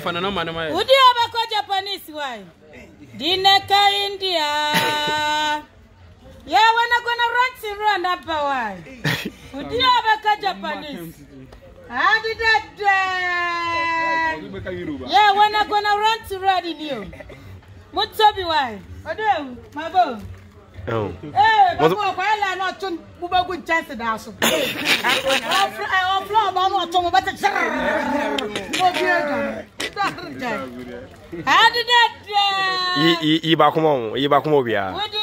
fana no man my. Would you ever call Japanese why? Dineka India. Yeah, when I'm gonna run up why? Would you ever call Japanese? How did that? Yeah, when I'm gonna run to run in you. What's up, why? Odo, my boy. Oh. Hey, but why not to move a good chance at us? I'll flow about what to but how did that? Ibakumobia. What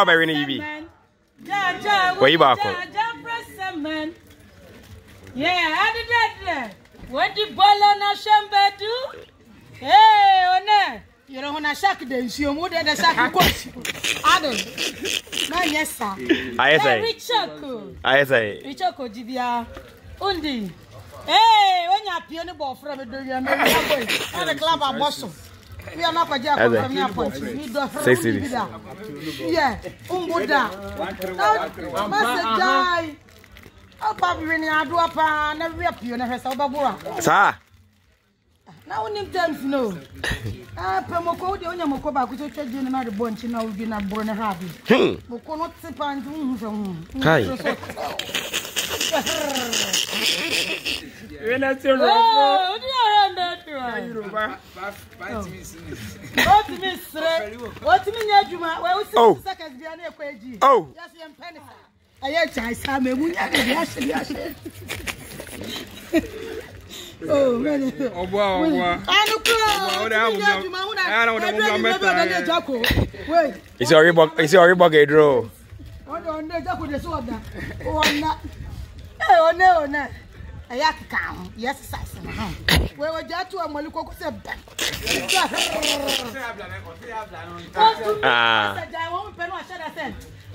about Nibi? Where you back? Yeah, how did that? What did Bolona Shamba do? Hey, on there. You don't want to shack them, you more than a shack coach. Adam, yes, sir. I say, Richako, Gibia, Undi. Hey, when you're piano ball from the club of Boston. We are not a jack from the airport. Yeah, Umbuda. Master die. I'll probably when I do up and never appear in a Sababura. Sir. Now, in terms, no. Promoko, the only Mokoba, which is another bunch now, will be not born a habit. Moko not sip and hi. When I tell you, what do you mean, Juma? Well, seconds behind a quagy. Oh, yes, I'm penny. I had Chai oh, man. Oh, wow. It's your Reebok draw. Oh, no. I have to come. Yes, where were you to a Moluko said?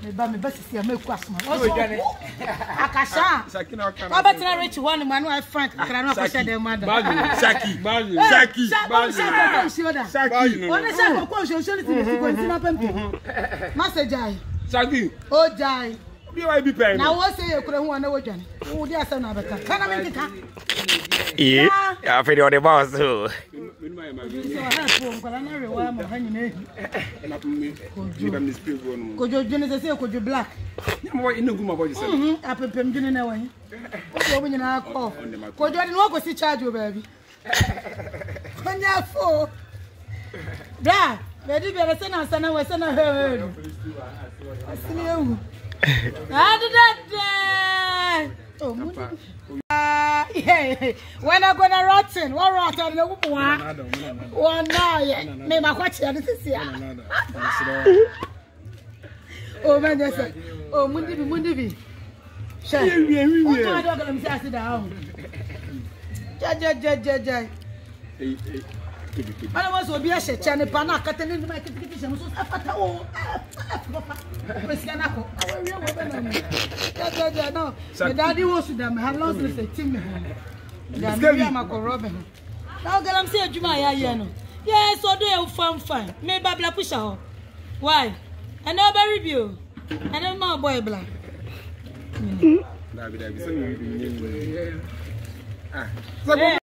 Me best see me kwasma. Akasha. Obetina rich one man who Frank kana no kwasha dem mother. Saki. One say ko show ni ti ko ntina pempe. Message. Saki. O jai. Be paying. Now what say you kure hu na wodwane. Wo dey asa na beka. Kana me kika. Eh, I feel on the boss too. Kojo Jones say Kojo black. Apepem Jones na wan. Kojo nyina akọ. Kojo no go si charge o baby. Konya fo. Bra, ready be say na sana we say na he. Asini ewu. That. Oh, when I'm gonna rotten, what rotten? One night, me my watch this year. Oh, man, yes, oh, Mundi. Shut up. Sit down. Judge. I was to be a shit, and a panacat in my kitchen. So I thought, oh, no, the daddy was to them. I lost the team. Now, get them say, Juma, yes, so they will fine. Maybe Babla push out. Why? I know very review. I don't know, boy, black.